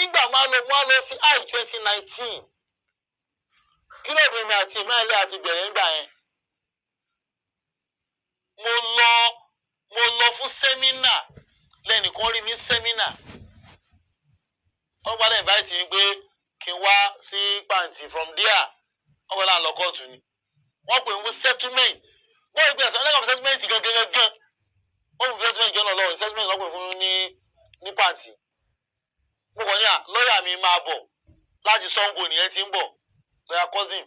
nígbà máa lọ sí hajj 2019 kí ló dé mi àti ìmọ̀lẹ́ àti bẹ̀rẹ̀ nígbà yẹn mo lọ fún sẹ́mínà lẹ́nìkan rí mi sẹ́mínà wọ́n gbọ́dọ̀ invite mi pé kí n wá sí pàǹtí from there wọ́n gbọ́dọ̀ lọ kóòtù ni wọ́n pè ń fún settlement wọ́n rí pé ẹ̀sán ẹlẹ́kọ̀ọ́ settlement gangan wọ́n fún settlement jọ́nà lọ́wọ́ settlement wọ́n pè fún ní pàǹtí mo kàn ní lọ́ọ̀yà mi máa bọ̀ láti Ṣàngó nìyẹn ti ń bọ̀ lọ́ọ̀yà cousin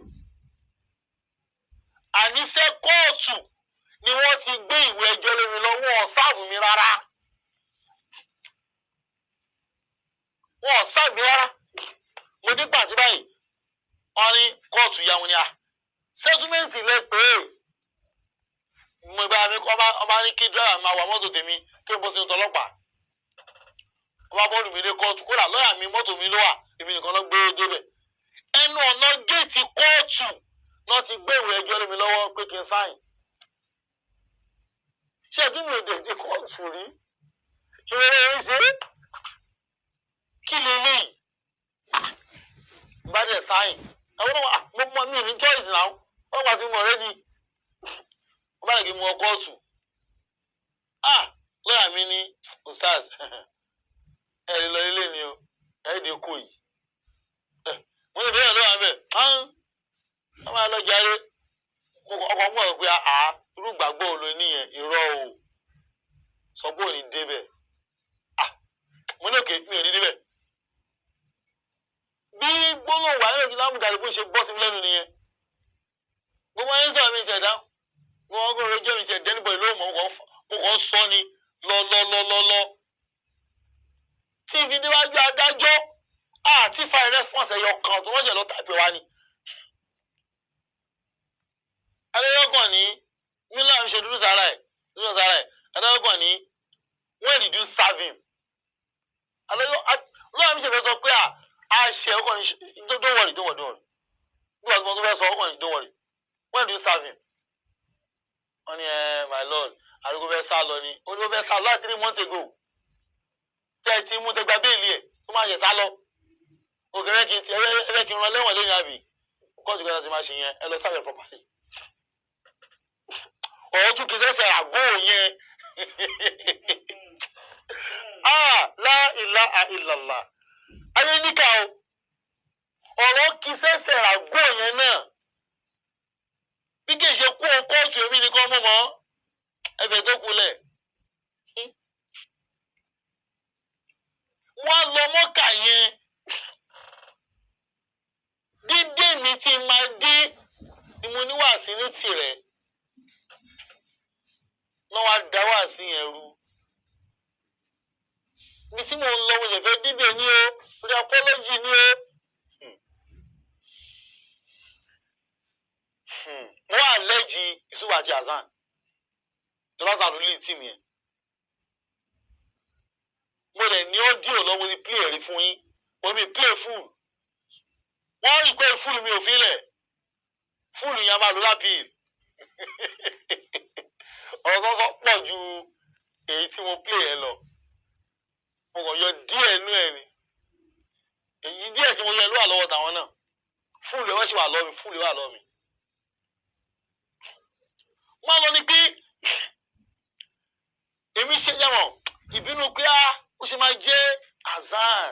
àníṣe kóòtù ni wọ́n ti gbé ìwé ẹjọ́ lórí lọ́wọ́ sáàfù mi rárá wọ́n sáàfù mi rárá mo ní pàǹtí báyìí wọ́n ní kóòtù ya wọn ni sẹ́túmẹ́ǹtì lẹ pé mo bá mi ọba ní kí dírẹ́wà máa wà mọ́tò tèmi kí n bọ́ sínú tọlọ́pàá ọba bọ́ọ̀lù mi dé kóòtù kódà lọ́ọ̀yà mi mọ́tò mi ló wà èmi nìkan ló gbé débẹ̀ ẹnu ọ̀nà géètì kóòtù náà ti gbé ìwé ẹjọ́ lé mi lọ́wọ́ pé kí n sáyìn ṣé kí mi ò dèjì kóòtù rí ìrẹ̀lẹ̀ ṣe kí lè léyìí bá dẹ̀ sáyìn àwọn ọmọ mi ní choice náà wọ́n wá sí mi already wọ́n bá lè kí n mú ọ kóòtù lọ́yà mi ní ustaz ẹ̀rí lọ ilé ni o ẹ̀ẹ́dẹ̀ kò yìí mo lè bẹ̀rẹ̀ lọ́wọ́ àbẹ̀ wọ́n máa lọ jáde ọkọ̀ mú ọ̀ pé irú gbàgbọ́ ò ló níyẹn irọ́ o sọ pé ò ní débẹ̀ mo ní òkè mi ò ní débẹ̀ bí gbólóhùn wà nínú ìlànà ìdàrí bó ṣe bọ́ sí mi lẹ́nu nìyẹn gbogbo ayé ń sọ̀rọ̀ mi ìṣẹ̀dá wọn kò rẹ jẹ́ mi ìṣẹ̀dá níbo ìlú òmò mo kàn sọ ni lọ tí ìfi déwájú adájọ́ àti fire response ẹ̀yọ kan tó wọ́n ṣẹ̀ lọ tàbí wa ni. adájọ́ ní mílíọ̀nù ṣe dúró sára ẹ̀ adájọ́ ní when did you serve him lọ́wọ́ mi ṣe fẹ́ sọ pé àṣẹ ọkọ̀ ní don't worry bí wọ́n tó fẹ́ sọ ọkọ̀ ní don't worry when did you serve him wọ́n ní my lord àdúgbò fẹ́ sá lọ ni ó ní ó fẹ́ sá lọ láti 3 months ago tẹ́ ẹ ti mú tẹgbà béèlì ẹ̀ tó máa yẹ sá lọ òkèrè kí n rán lẹ́wọ̀n lẹ́yìn àbí kọ́ọ̀tù kẹta ti máa ṣe yẹn ẹ lọ sáfẹ̀ properly ọ̀rọ̀ tún kì í sẹ́sẹ̀ àgó yẹn la ilaha illallah ayé níkà o ọ̀rọ̀ kì í sẹ́sẹ̀ àgó yẹn náà bí kì í ṣe kú kóòtù èmi nìkan mú mọ́ ẹ̀fẹ̀ tó kulẹ̀ wọ́n lọ mọ́kà yẹn dídé mi ti máa dé ni mo ní wàásí ní tirẹ̀ náà wàá dá wàásí yẹn rú ní tí mo ń lọ mo lè fẹ́ dídé ní o mo ní apology ní o mo wà lẹ́jì Yusuf àti Hasan tó bá sàlù lè tì mí ẹ̀ mo lè ní ọ́díò lọ́wọ́ ní play rí fún yín mo mi play full wọ́n rí pé fúlù mi ò fílẹ̀ fúlù yẹn máa lò lápìl ọ̀rọ̀ sọ́sọ́ pọ̀ ju èyí tí mo play ẹ lọ mo kàn yọ díẹ̀ nú ẹ̀ ni èyí díẹ̀ tí mo yẹ ló wà lọ́wọ́ tàwọn náà fúlù ẹ̀ wọ́n sì wà lọ́wọ́ mi fúlù ẹ̀ wà lọ́wọ́ mi. wọ́n lọ ní pé èmi ṣe yẹ̀wọ̀n ìbínú pé ó ṣe máa jẹ́ Hasan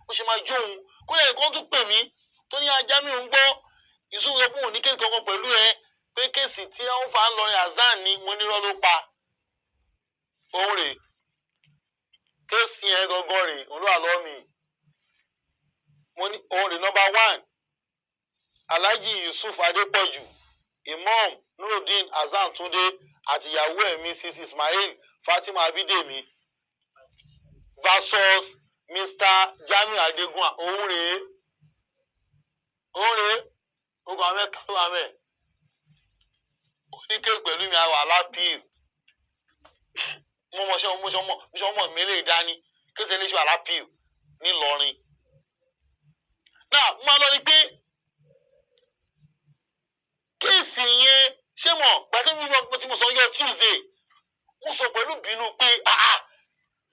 ó ṣe máa jó òun kó lè kó tún pè mí tó ní ajá mi ń gbọ́ ìṣòro pé òun ní kéèsì kankan pẹ̀lú ẹ pé kéèsì tí wọ́n fà ń lọ ní Hasan ni mo nírọ́ ló pa òun rèé kéèsì yẹn gangan rèé òun ló wà lọ́wọ́ mi mo ní òun rèé number 1 Alhaji Yusuf Adépọ̀jù Imam Nurudeen Hasan Túndé àti ìyàwó ẹ̀ Mrs Ismail Fatima Abidemi versus Mr Jamiu Adegun òun rèé ogun àwọn mẹ́ta ló wà mẹ́ oníkéèsì pẹ̀lú mi àwọn alápìl mo mọ̀ mẹ́lẹ̀ ìdání kéèsì ẹlẹ́ṣọ́ alápìl ńìlọrin náà mo máa lọ ní pé kéèsì yẹn ṣé mọ̀ gbàtẹ́ mi tí mo sọ yọ Tuesday mo sọ pẹ̀lú bínú pé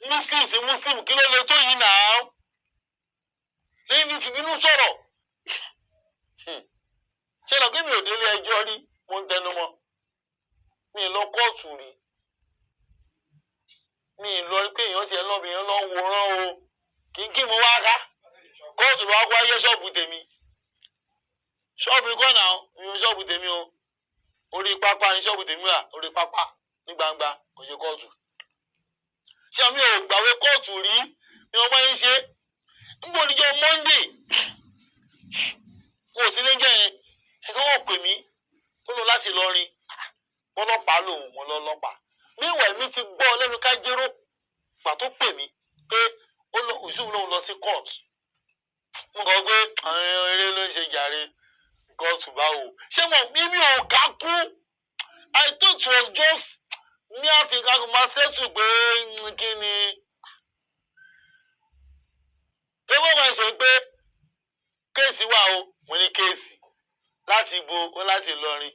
Muslim kí ló lè tó yìí náà mi fi bínú sọ̀rọ̀ ṣé lọ kí mi ò délé ẹjọ́ rí mo ń tẹnu mọ́ mi lọ kóòtù rí mi lọ pé èèyàn ti ẹ lọ́ọ́ mi èèyàn lọ́ọ́ wòran o kí mo wá ká kóòtù lọ́wọ́ kó ayé ṣọ́ọ̀bù tèmi ṣọ́ọ̀bù kọ́ náà mi ò ṣọ́ọ̀bù tèmi o orí pápá ní ṣọ́ọ̀bù tèmi wà orí pápá ní gbangba kò ṣe kóòtù ṣé mi ò gbàwé kóòtù rí ni ọmọ yín ṣe níbo níjọ́ Monday kò sí lẹ́jọ́ yẹn ẹ̀kọ́ wọ́n pè mí ó lọ láti Ìlọrin ọlọ́pàá lòun mo lọ́lọ́pàá níwọ̀n mi ti gbọ́ lẹ́nu kájéró gbà tó pè mí pé Yusuf lòun lọ sí court mo kàn gbé àwọn eré ló ń ṣe jàre kóòtù báwo ṣé mi ò ká kú I thought it was just ní Áfíríkà kò máa ṣètò pé kí ni ewé wọn ṣe pé kéèsì wà o mo ní kéèsì láti ibo ó láti Ìlọrin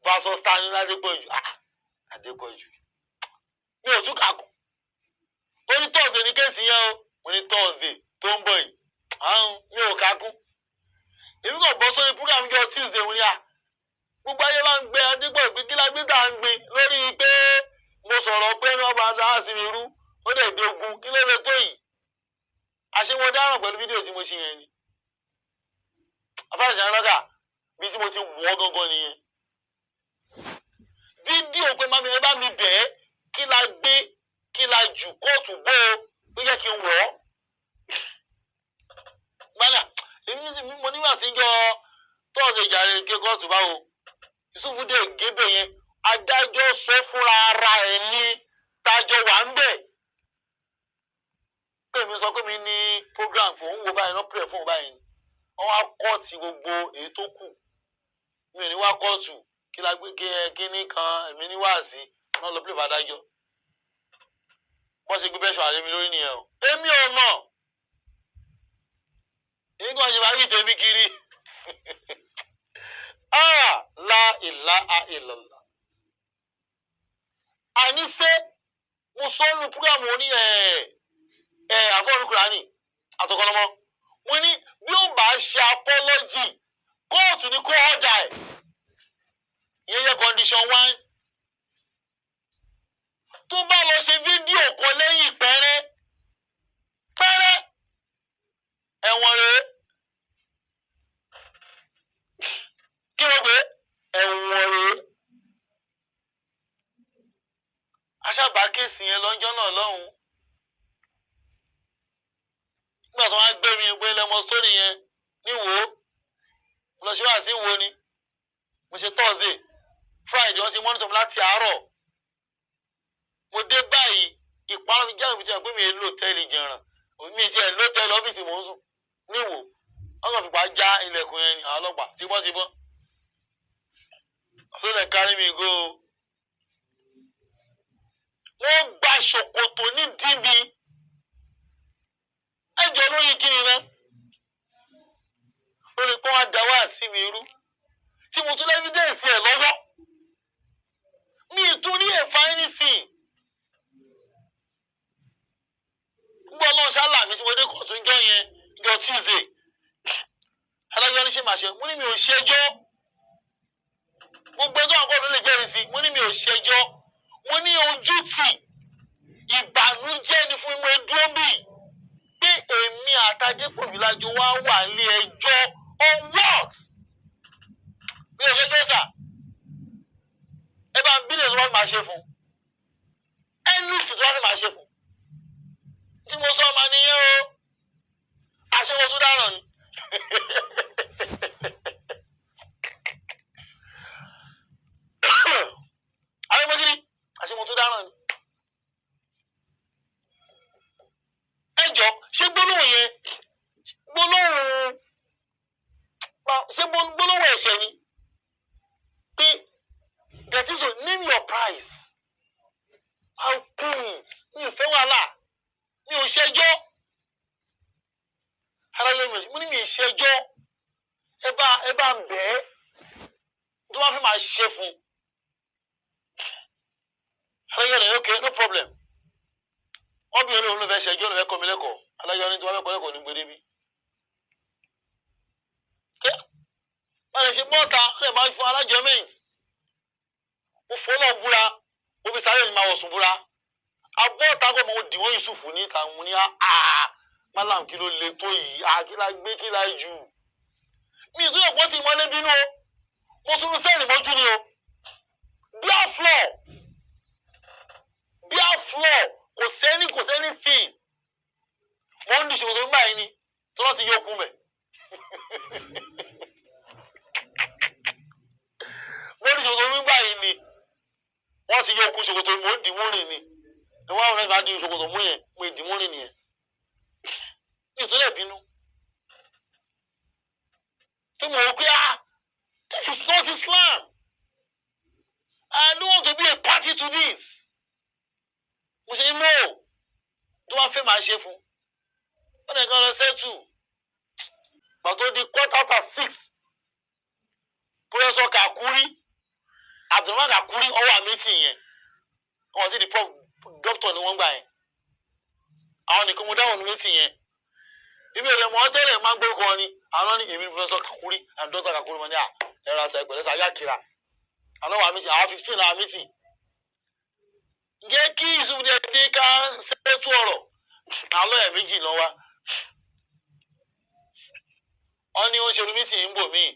versus Stanley Adépọ̀jù Adépọ̀jù mi ò tún kàkùn ó ní Thursday ní kéèsì yẹn o mo ní Thursday tó ń bọ̀ yìí mi ò kàkùn èmi kàn bọ́ sórí program jọ Tuesday mo ní gbogbo ayé máa ń gbé Adépọ̀jù pé kí la gbé tá à ń gbé lórí pé mo sọ̀rọ̀ pé ní ọba dá sí mi rú ó dẹ̀ dogun kí ló lè tó yìí àṣewọ́n dáràn pẹ̀lú fídíò tí mo ṣe yẹn ni afáàṣà ńlọ́gà bí tí mo ti wọ́ gangan nìyẹn fídíò pé mami ẹ bá mi bẹ̀ ẹ́ kí la gbé kí la jù kóòtù bó o yẹ kí n wọ̀ ọ́ gbọ́dà èmi mo níwà síjọ tọ́ọ̀sì ìjàre ké kóòtù báwo Yusuf dé gébè yẹn adájọ́ sọ fúnra ara ẹ̀ ní tájọ wà ń bẹ̀ pé mi sọ pé mi ní program fún òun wo báyìí lọ́ pẹ̀lẹ́ fún òun báyìí wọ́n wá kóòtù gbogbo èyí tó kù mi ò ní wá kóòtù kí la gbé kíní kan èmi ní wáàsí náà lọ pẹ̀lẹ́ fàdájọ́ wọ́n ṣe gbé bẹ́ṣọ̀ àlẹ́ mi lórí nìyẹn o èmi ò mọ̀ èyí kan ṣe máa yí tèmi kiri la ilaha illallah àníṣe mo sọ ọ́ lu púrọ̀mù oní àfọ̀rùkùránì àtọkọ́lọ́mọ́ mo ní bí ó bá ṣe apọ́lọ́jì kóòtù ní kó ọ̀dà ẹ̀ ìyẹn yẹ condition 1 tó bá lọ ṣe fídíò kan lẹ́yìn pẹ́rẹ́ ẹ̀wọ̀n rẹ̀ kí ló gbé ẹ̀wọ̀n rẹ̀ aṣáàbà kéèsì yẹn lọ́jọ́ náà lọ́hùn nígbà tó wá gbé mi pé lẹ́mọ sórí yẹn níwò lọ sí wá sí wo ni mo ṣe Thursday Friday wọ́n ṣe mọ́nítọ̀ mi láti àárọ̀ mo dé báyìí ìparun fi jáde mi tí wọ́n pè mí èlò tẹ́lẹ̀ jẹ̀ràn mi ti ẹ̀ ló tẹ́lẹ̀ ọ́fíìsì mò ń sùn níwò wọ́n kàn fipá já ilẹ̀kùn yẹn ni àwọn ọlọ́pàá tíbọ́tíbọ́ so they carry me go wọ́n gba ṣòkòtò ní dìbì ẹjọ́ lórí kí ni ná lórí pé wọ́n á da wá sí mi rú tí mo tún lẹ́fídẹ́ǹsì ẹ̀ lọ́wọ́ mi ìtorí ẹ̀ fa anything gbọ́ náà ṣálà mi tí mo dé kóòtù ńjọ́ yẹn ńjọ́ Tuesday adájọ́ ní ṣe máa ṣe mo ní mi ò ṣẹjọ́ gbogbo ẹjọ́ àkọ́kọ́ ló lè jẹ́rìí sí mo ní mi ò ṣẹjọ́ mo ní ojú tì ìbànújẹ́ ni fún mi dúró bì pé èmi àtàdépọ̀jù lájọ wá wà ní ẹjọ́ on what mi ò ṣẹjọ́ sà ẹ bá ń bílẹ̀ tó wá fi máa ṣe fún ẹni tí tó wá fi máa ṣe fún tí mo sọ ọmọ nìyẹn o àṣewọ́ tó dáràn ni àwọn ọmọ gidi àṣewọ́ tó dáràn ni ẹjọ́ ṣé gbólóhùn yẹn gbólóhùn ẹ̀ṣẹ̀ ni pé gẹ̀tísò name your price I'll pay it mi ò fẹ́ wàhálà mi ò ṣẹjọ́ aráyé mo ní mi ò ṣẹjọ́ ẹ bá ń bẹ̀ ẹ́ tó wá fi máa ṣe fún aráyé rẹ̀ okay no problem wọ́n bí olóhùn ló fẹ́ ṣẹjọ́ ló fẹ́ kọ́ mi lẹ́kọ̀ọ́ aláyọ̀ ní tí wọ́n fẹ́ kọ́ lẹ́kọ̀ọ́ ní gbèdébí wọ́n lè ṣe bọ́ọ̀ta wọ́n lè máa fún alájọmẹ́ǹt mo fọ́lọ́ búra mo fi sáré ní máa wọ̀sùn búra abọ́ọ̀ta kò mọ̀ dì wọ́n Yusuf ní ìta mo ní malam kí ló le tó yìí kí la gbé kí la jù mi ìtúnyẹ̀ pọ́ ti mọ́lé bínú o mo tún sẹ́ẹ̀lì mọ́jú ni o bíá floor kò sẹ́ni fíì mo ń dìṣòro tó ń gbà yín ni tó lọ́ ti yọ okun mẹ́ mo ń dìṣòro tó ń gbà yín ni wọ́n ti yọ okun ṣòkòtò mo ń dì mú rìn ni ìwọ́n àwọn ẹ̀ka di ṣòkòtò mú yẹn mo dì mú rìn nìyẹn ìtúlẹ̀ bínú tó mọ̀ wọ́n pé this is not Islam. I don't want to be a party to this. Mo ṣe no. Tó wá fẹ́ máa ṣe fún. Wọ́n ní kan lọ settle. Pàtó di 6:15. Professor Kakuri, Abdulrahman Kakuri, ọwọ́ meeting yẹn. Wọ́n sì di doctor ni wọ́n gbà yẹn. Àwọn nìkan mo dáwọn meeting yẹn. Ibi èrè mọ́ tẹ́lẹ̀ máa ń gbé kọ́ ni. Àwọn ní èmi Professor Kakuri and Dr. Kakuri mo ní ẹ̀rọ àṣà ìpẹ̀lẹ́sà ayá kira. Àwọn wà meeting, àwọn 15 náà meeting. Ǹjẹ́ kí Yusuf dé ká ṣètò ọ̀rọ̀? Àwọn lọ́yà méjì lọ wá. Wọ́n ní wọ́n ṣe orí meeting ń bò míì.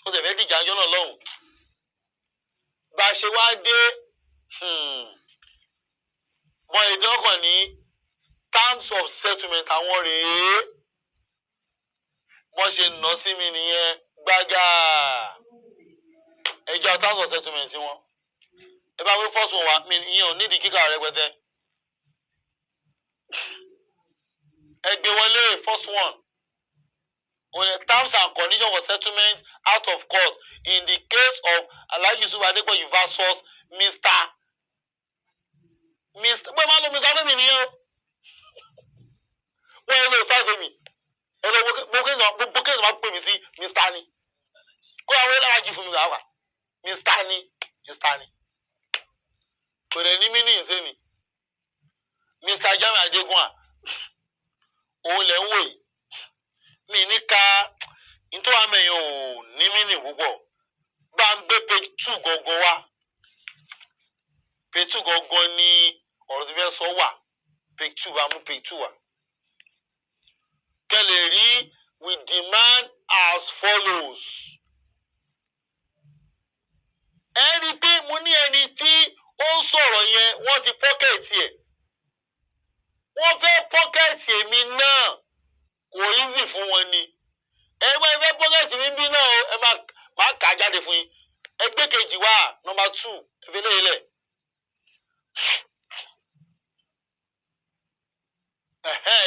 Ó tẹ̀fẹ́ dìjà ọjọ́ náà lọ́hùn. Bá a ṣe wá dé mọ ìdánkan ní terms of settlement àwọn rèé. Wọ́n ṣe nà sí mi nìyẹn gbága. Ẹjọ́ terms of settlement wọn. Ẹ bá wí first one wa mi ìyẹn ò nídìí kíkà rẹpẹtẹ. Ẹ gbé wọlé first one. On the terms and conditions for settlement out of court in the case of Alhaji Yusuf Adegboyu versus Mr. Bẹ́ẹ̀ máa lo Mr. Femi nìyẹn o. Wọ́n yẹn lè sáfẹ́ mi. Ẹ lọ gbogbo kéèsì máa pè mí sí Mr. ni. Kó àwọn ẹlẹ́wàjì fún mi wà. Mr. ni. Kò dẹ̀ ní mínì ṣé ni. Mr. Jamiu Adegunwa. Òun lẹ̀ ń wò yìí. Mi ní ká nítorí àmì yẹn ò ní mínì púpọ̀. Bá ń gbé page 2 gangan wá. Page 2 gangan ni ọ̀rọ̀ tí fẹ́ sọ wà. Page 2 bá mú page 2 wá. Kẹ́lẹ̀ rí we demand as follows. Ẹ rí pé mo ní ẹni tí ó ń sọ̀rọ̀ yẹn wọ́n ti pọ́kẹ̀tì ẹ̀. Wọ́n fẹ́ pọ́kẹ̀tì èmi náà. Kò easy fún wọn ni. Ẹgbẹ́ ẹgbẹ́ pọ́kẹ̀tì mi bí náà ẹ máa kà á jáde fún yín. Ẹgbẹ́ kejì wà number 2 ẹgbẹ́ lẹ́yìn lẹ̀.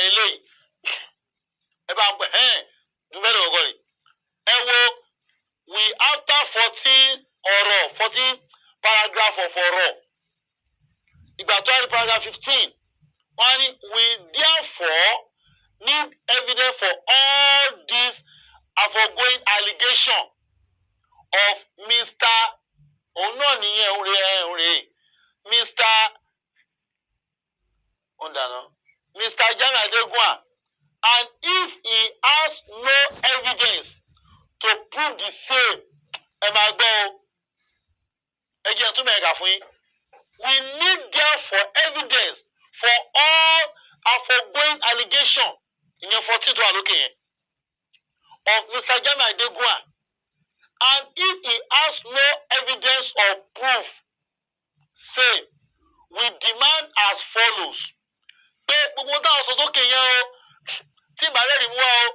Eléyìí. Ẹ bá ń pẹ́ dúpẹ́ lọ́wọ́ kọ́ni. Ẹ wo we after 14 paragraph of ọ̀rọ̀. Ìgbà tó wá ní paragraph 15. Wọ́n ní we therefore need evidence for all these aforegoing allegation of Mr. Ono nìyẹn òun Mr. Ondana. Mr. Jamiu Adegunwa. And if he has no evidence to prove the same, ẹ máa gbọ́ o. Ẹ jẹ́ tún mẹ́ga fún yín. We need therefore evidence for all aforegoing allegation in your 14th one lókè of Mr. Jamiu Adegunwa. And if he has no evidence or proof, say, we demand as follows. Pé gbogbo táwọn sọ sókè yẹn o, tí ìbàlẹ̀ rí mú wa o,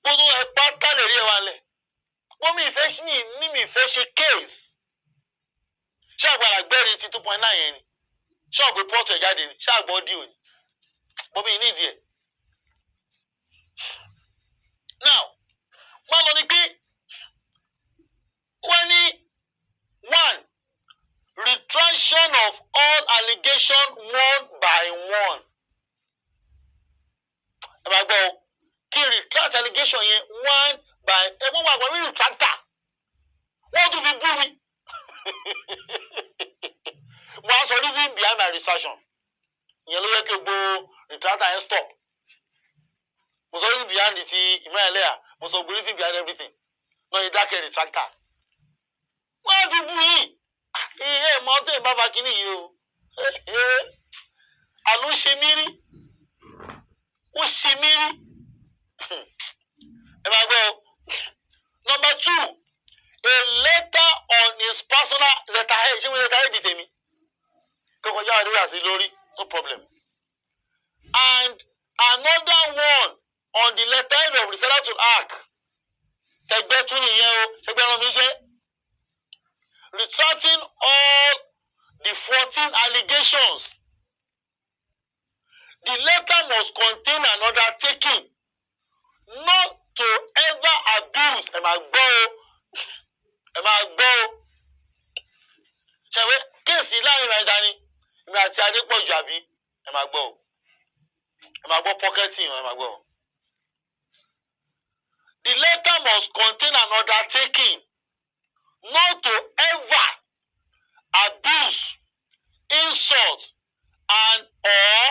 gbogbo ẹ̀pá tálẹ̀ rí ẹ̀ wá lẹ̀. Wọ́n mi ìfẹ́ ṣe case. Ṣé àgbàlá gbẹ́rì ti 2.9 yẹn ni? Ṣé ọ̀gbẹ́ pọ́ọ̀tù ẹ̀ jáde ni? Ṣé àgbọ̀ dì òní? Bọ́bí yìí nídìí ẹ̀. Now, wọ́n lọ ní pé wọ́n ní 1. Retraction of all allegations one by one. Ẹ máa gbọ́ o, kí retract allegation yẹn 1 by ẹgbọ́n wà pẹ̀lú retractor. Wọ́n tún fi bú mi. Mo á sọ reason behind my retraction. Ìyẹn ló yẹ kí gbogbo retractor yẹn stop. Mo sọ reason behind ti ìmọ̀ ẹlẹ́yà. Mo sọ reason behind everything. náà ìdákẹ́ retractor wọ́n á fi bú yìí ìyá ẹ̀ mọ́ tó ẹ̀ bá fa kínní yìí o àló ṣe mí rí ó ṣe mí rí ẹ máa gbọ́. Number 2, a letter on his personal letterhead. Ṣé mo letterhead di tèmi? Kọ́kọ́ yá àdúrà sí lórí, no problem. And another one on the letterhead of Risalatul Haq. Ẹgbẹ́ tún nìyẹn o, ẹgbẹ́ ẹran mi ṣe. Retracting all the 14 allegations. The letter must contain an undertaking not to ever abuse. Ẹ máa gbọ́ o. Ẹ máa gbọ́ o. Ṣẹ̀wé kéèsì láàrin ìrìnàjà ni ìgbà àti Adépọ̀jù àbí ẹ máa gbọ́ o. Ẹ máa gbọ́ pọ́kẹ́tì ẹ máa gbọ́ o. The letter must contain an undertaking not to ever abuse, insult, and or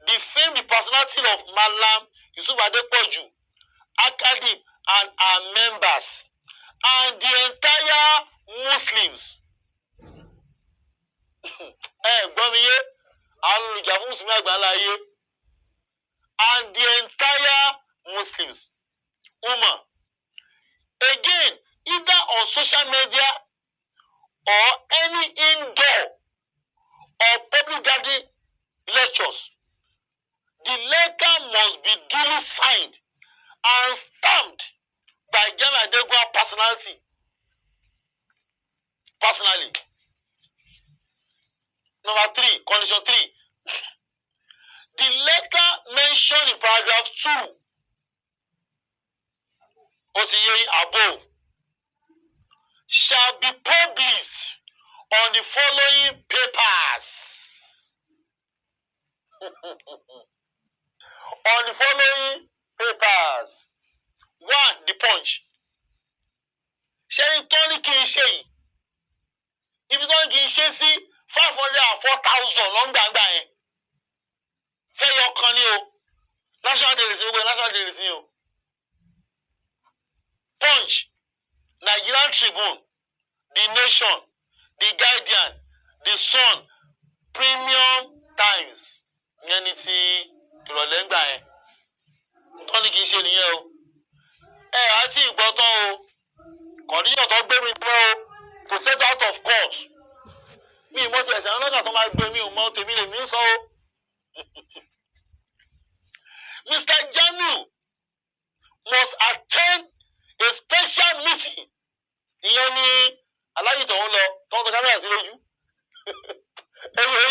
defame the personality of Malam Yusuf Adepoju, Academy, and our members, and the entire Muslims. Gbọ́ mi yé, àwọn olùjà fún Mùsùlùmí àgbáńlá ayé, and the entire Muslims. Again, either on social media or any indoor or public gathering lectures, the letter must be duly signed and stamped by Jamiu Adegua personally. Number 3, condition 3. The letter mentioned in paragraph 2 above shall be published on the following papers. On the following papers. 1, the Punch. Ṣé ìtọ́ni kì í ṣe yìí? Ibi tó ń kì í ṣe sí 504,000 lọ́ngbàgbà yẹn. Fẹ́ yọ kan ní o. National Daily sí gbogbo National Daily sí o. Punch, Nigerian Tribune, The Nation, The Guardian, The Sun, Premium Times. Ìyẹn ni ti ìrọ̀lẹ́ ńgbà yẹn. Ìtọ́ni kì í ṣe nìyẹn o. Àti ìgbọ́tán o. Kọ̀díyàn tó gbé mi pẹ́ o. To set out of court. Mi ì mọ̀ sí ẹ̀sẹ̀ ọlọ́gà tó máa gbé mi ò mọ̀ tèmi lè mí sọ o. Mr. Jamiu must attend a special meeting. Ìyẹn ni aláyìí tó ń lọ tó ń tọ́ kámẹ́rà sí lójú. Ẹ̀yẹ́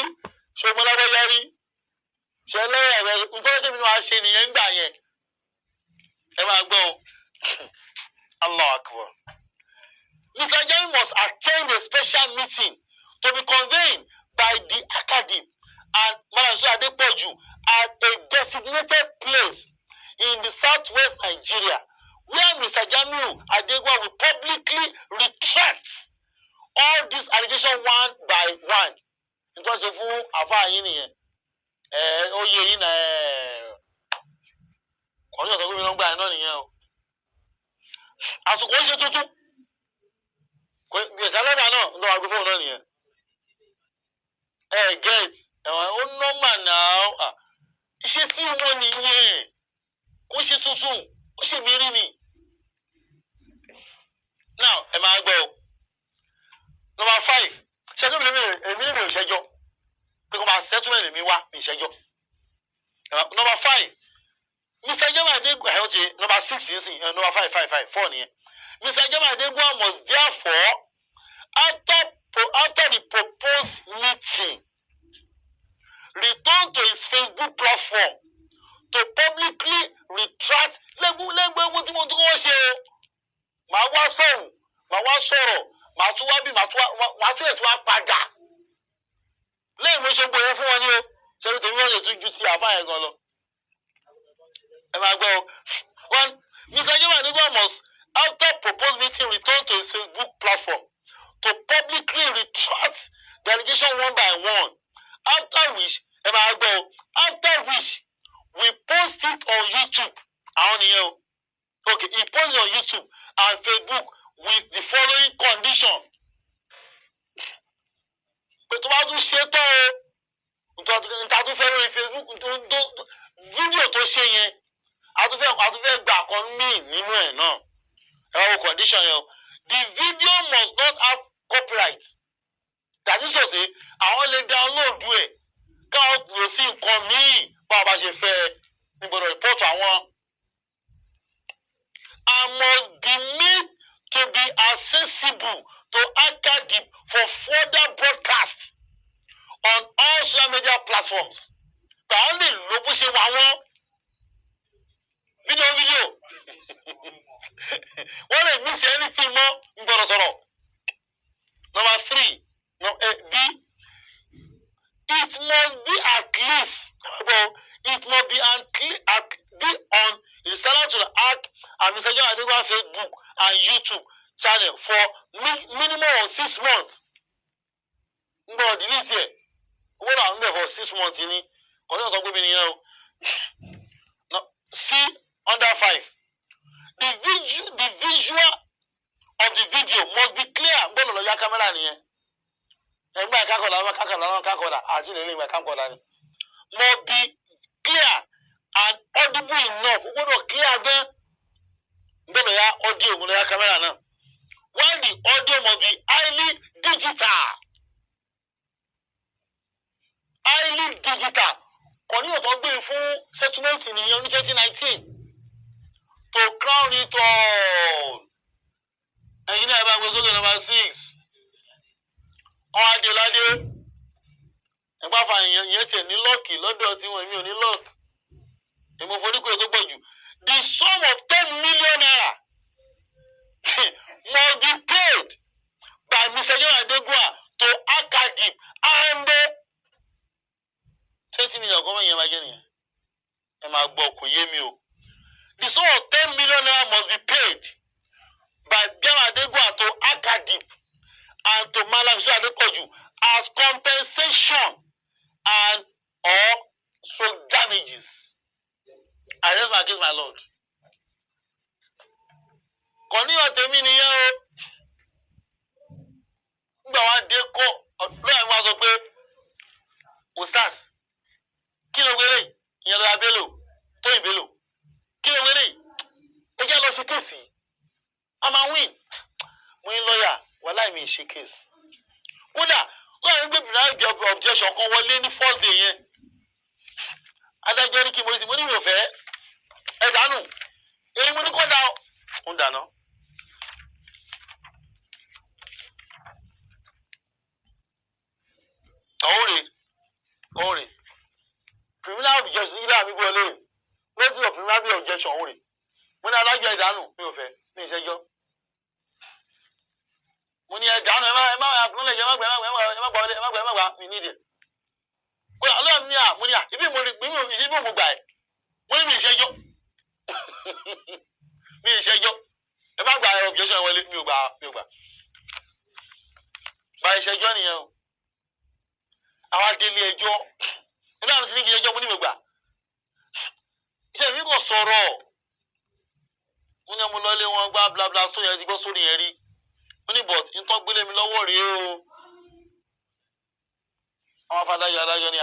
ṣùgbọ́n lábẹ́ yarí. Ṣé lẹ́yìn ẹ̀rọ nítorí tèmi náà ṣe nìyẹn ń gbà yẹn. Ẹ máa gbọ́ o. Allah Akbar. Mr. Jamiu must attend a special meeting to be convened by the Academy and Malam Adepoju at a designated place in the southwest Nigeria, where Mr. Jamiu Adegua will publicly retract all these allegations one by one. Nítorí fún àfáà yín nìyẹn. Oyè yín náà ọ̀nà ìtọ́jú mi ló ń gbà náà nìyẹn o. Àsìkò ṣe tuntun. Gbèsè lẹ́tà náà ń lọ àgbo fóònù náà nìyẹn. Get ó nọ́mà náà. Iṣẹ́ sí wọn nìyẹn. Kó ṣe tuntun, ó ṣe mí rí ni. Now, ẹ máa gbọ́ o. Number 5. Ṣẹ́jọ́ èmi lè mi ò ṣẹ́jọ́. Pé kò máa settlement mi wá mi ìṣẹ́jọ́. Number 5. Mr. Jamiu Adegua number 6 yìí sìn number 5 4 nìyẹn. Mr. Jamiu Adegua must therefore after the proposed meeting return to his Facebook platform to publicly retract lẹ́gbẹ̀ẹ́ tí mo tún wọ́n ṣe o. Màá wá sọ̀rọ̀, màá tún wá bí màá tún ẹ̀sùn wá padà. Lẹ́yìn mo ṣe gbòòrò fún wọn ní o. Ṣé o tèmi wọ́n lè tún ju ti àfáà yẹn gan lọ? Ẹ máa gbọ́ o. 1. Mr. Jamiu Adegua must, after proposed meeting, return to his Facebook platform to publicly retract the allegation one by one. After which, ẹ máa gbọ́ o. After which, we post it on YouTube. Àwọn nìyẹn o. Okay, he posted on YouTube and Facebook with the following condition. Pé tó bá tún ṣe tán o níta tó fẹ́ lórí Facebook fídíò tó ṣe yẹn a tún fẹ́ gbà kan míì nínú ẹ̀ náà. Ẹ wá wo condition yẹn o. The video must not have copyright. That is to say, àwọn lè download ẹ̀ káwọn lò sí nǹkan míì bá a bá ṣe fẹ́ ní gbọ́dọ̀ report àwọn. And must be made to be accessible to Acadip for further broadcast on all social media platforms. Báwo lè lo bó ṣe wà wọ́n? Fídíò. Wọ́n lè miss anything mọ́ ń gbọ́dọ̀ sọ̀rọ̀. Number 3. B. It must be at least. It must be on the channel to the Ark and Mr. John Adegwa Facebook and YouTube channel for minimum of 6 months. No, delete it. What I'm there for 6 months, you need. C under 5. The visual of the video must be clear. Must be clear and audible enough. Clear again. Audio camera now. While the audio must be highly digital. Highly digital. Continue to be full settlement in the year 2019 to crown it all. And you know about what's number 6. Oh, Adelade. And by finding yet any lucky, Lord, you want me on luck. And for the sum of 10 million naira must be paid by Mr. John Adegwa to Acadip and 20 million the sum of 10 million naira must be paid by John Adegwa to Acadip and to Malam Adepoju as compensation and or so damages. I rest my case, my Lord. Continue to me here. Ustaz. Kilo wele, ìyẹn lọ abelo, tó ìbelo. Kilo wele. Ẹ jẹ́ lọ ṣe case. I'm a win. Mo ń lawyer, wàláhì mi ṣe case. Kódà, lọ́yìn gbé bìnrin objection kan wọlé ní first day yẹn. Adájọ́ ní kí mo ní mi ò fẹ́. Ẹ dànù. Èyí mo ní kó dá ó ń dáná. Ọ̀rẹ́. Criminal objection ilé àmì gbọ́ lórí. Notice of criminal objection ọ̀rẹ́. Mo ní adájọ́ ìdánù mi ò fẹ́ ní ìṣẹ́jọ́. Mo ní ẹ̀dánù ẹ má acknowledge ẹ má gbà mi nídìí. Kó Ọlọ́run ní mo ní ibi mo gbà ẹ̀. Mo ní mi ìṣẹ́jọ́. Mi ìṣẹ́jọ́. Ẹ má gba objection wọlé mi ò gbà. Gba ìṣẹ́jọ́ nìyẹn o. Àwọn adélé ẹjọ́. Nígbà tó ti ní kí ẹjọ́ mo ní mi gbà. Iṣẹ́ mi kò sọ̀rọ̀. Mo ní mo lọ́lé wọn gbá bla bla story ẹ ti gbọ́ sórí yẹn rí. Mo ní but nǹkan gbélé mi lọ́wọ́ rèé o. Àwọn adájọ́ ni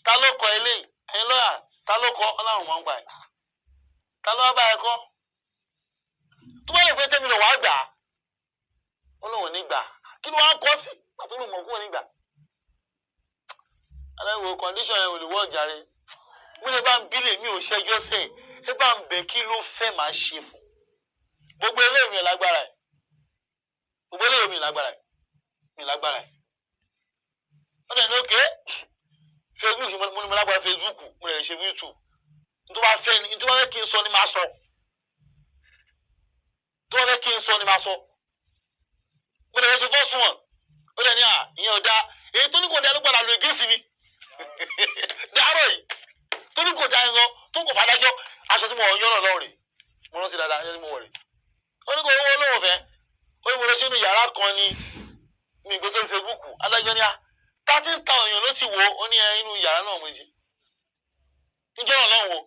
ta ló kọ eléyìí? Ẹ̀yin lọ́yà ta ló kọ Ọlọ́run máa ń gbà ẹ̀. Ta ló wá bá ẹ kọ́? Tó bá lè pé tẹ́mi lọ wá gbà á. Ó lóun ò ní gbà. Kí ló wá kọ́ sí? Pàtó ló mọ̀ kó ò ní gbà. Aláìwò condition yẹn ò lè wọ́ jàre. Mo lè bá ń bílẹ̀ mi ò ṣẹjọ́ sẹ́yìn. Ẹ bá ń bẹ̀ kí ló fẹ́ máa ṣe fún. Gbogbo eléyìí mi lágbára ẹ̀. Ó dẹ̀ ní òkè. Facebook mo ní mo lágbára Facebook mo lè ṣe YouTube. Tó bá fẹ́ kí n sọ ni máa sọ. Mo lè ṣe first one. Ó dẹ̀ ní ìyẹn ò dáa. Èyí tó ní kò dáa ló padà lo against mi. Dàárọ̀ yìí. Tó ní kò dáa yan tó kò fàdájọ́ aṣọ tí mo wọ̀ yán lọ́wọ́ rẹ̀. Mo rántí dáadáa aṣọ tí mo wọ̀ rẹ̀. Ó ní kò owó olówó fẹ́. Ó ní mo lọ sínú yàrá kan ní mi gbé sórí Facebook. Adájọ́ ní 13,000 èèyàn ló ti wò ó ní inú yàrá náà mo ṣe. Níjọ́ náà lọ́wọ́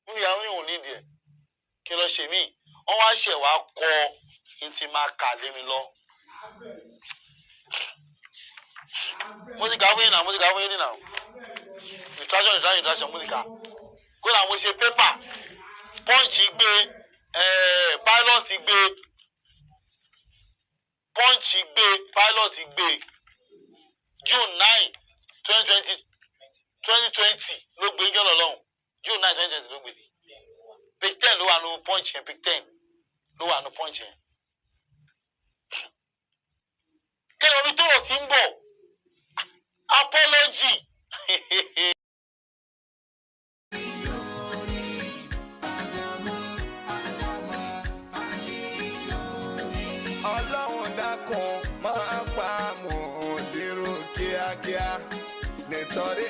nínú yàrá ní òun nídìí ẹ̀ kí lọ ṣe mí. wọ́n wá ṣẹ̀ wá kọ ní ti máa kà lé mi lọ. mo ti kà fún yín náà ìtúráṣọ músíkà kó náà mo ṣe pépà Punch gbé Pilot gbé Punch gbé Pilot gbé June 9 2020 ló gbé jọ́ lọ́lọ́hùn June 9 2020 ló gbé page 10 ló wà nù Punch yẹn page 10 ló wà nù Punch yẹn. kí ni omi tó rọ̀ tí ń bọ̀ apology. Ọlọ́run dákun máa pa mò ń dèrò kíákíá nítorí